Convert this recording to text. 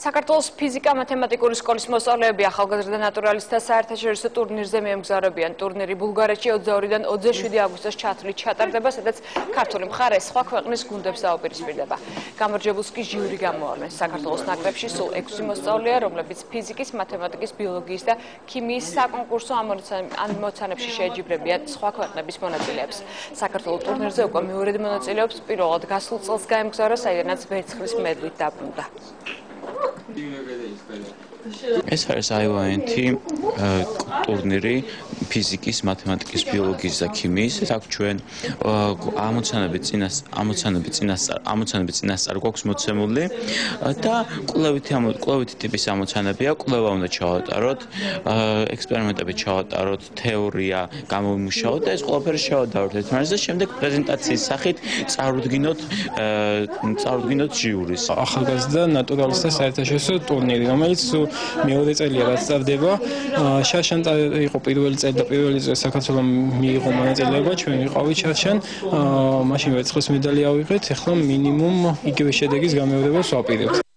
საქართველოს ფიზიკა-მათემატიკური სკოლის მოსწავლეები ახალგაზრდა ნატურალისტთა საერთაშორისო ტურნირზე მიემგზავრებიან. ტურნირი ბულგარეთში 22-დან 27 აგვისტოს ჩათვლით ჩატარდება, სადაც ქართული მხარე სხვა ქვეყნის გუნდებს დაუპირისპირდება. გამარჯვებულს კი ჟიური გამოავლენს. საქართველოს ნაკრებში სულ 6 მოსწავლეა, რომლებიც ფიზიკის, მათემატიკის, ბიოლოგიის და ქიმიის საკონკურსო ამოცანებში შეეჯიბრებიან სხვა ქვეყნების მონაწილეებს. საქართველოს ტურნირზე უკვე მეორედ მონაწილეობს, პირველად გასულ წელს გაემგზავრა, საიდანაც ვერცხლის მედლით დაბრუნდა. ეს არის IONT ტურნირი ფიზიკის, მათემატიკის, ბიოლოგიის და ქიმიის. აქ ჩვენ ამოცანები წინასწარ გვაქვს მოცემული და კვლევითი ტიპის ამოცანებია. კვლევა უნდა ჩავატაროთ, ექსპერიმენტები ჩავატაროთ, თეორია გამოვიმუშაოთ და ეს ყველაფერი შევადაროთ ერთმანეთს და შემდეგ პრეზენტაციის სახით წარუდგინოთ ჟიურის. ახალგაზრდა ნატურალისტთა საერთაშორისო ტურნირი, რომელიც მეორე წელია რაც ტარდება. შარშან იყო პირველი წელი და პირველი წელი საქართველოს მიიღო მონაწილეობა, ჩვენ ვიყავით შარშან. მაშინ ვერცხლის მედალი ავიღეთ, ახლა მინიმუმ იგივე შედეგის გამეორებას ვაპირებთ.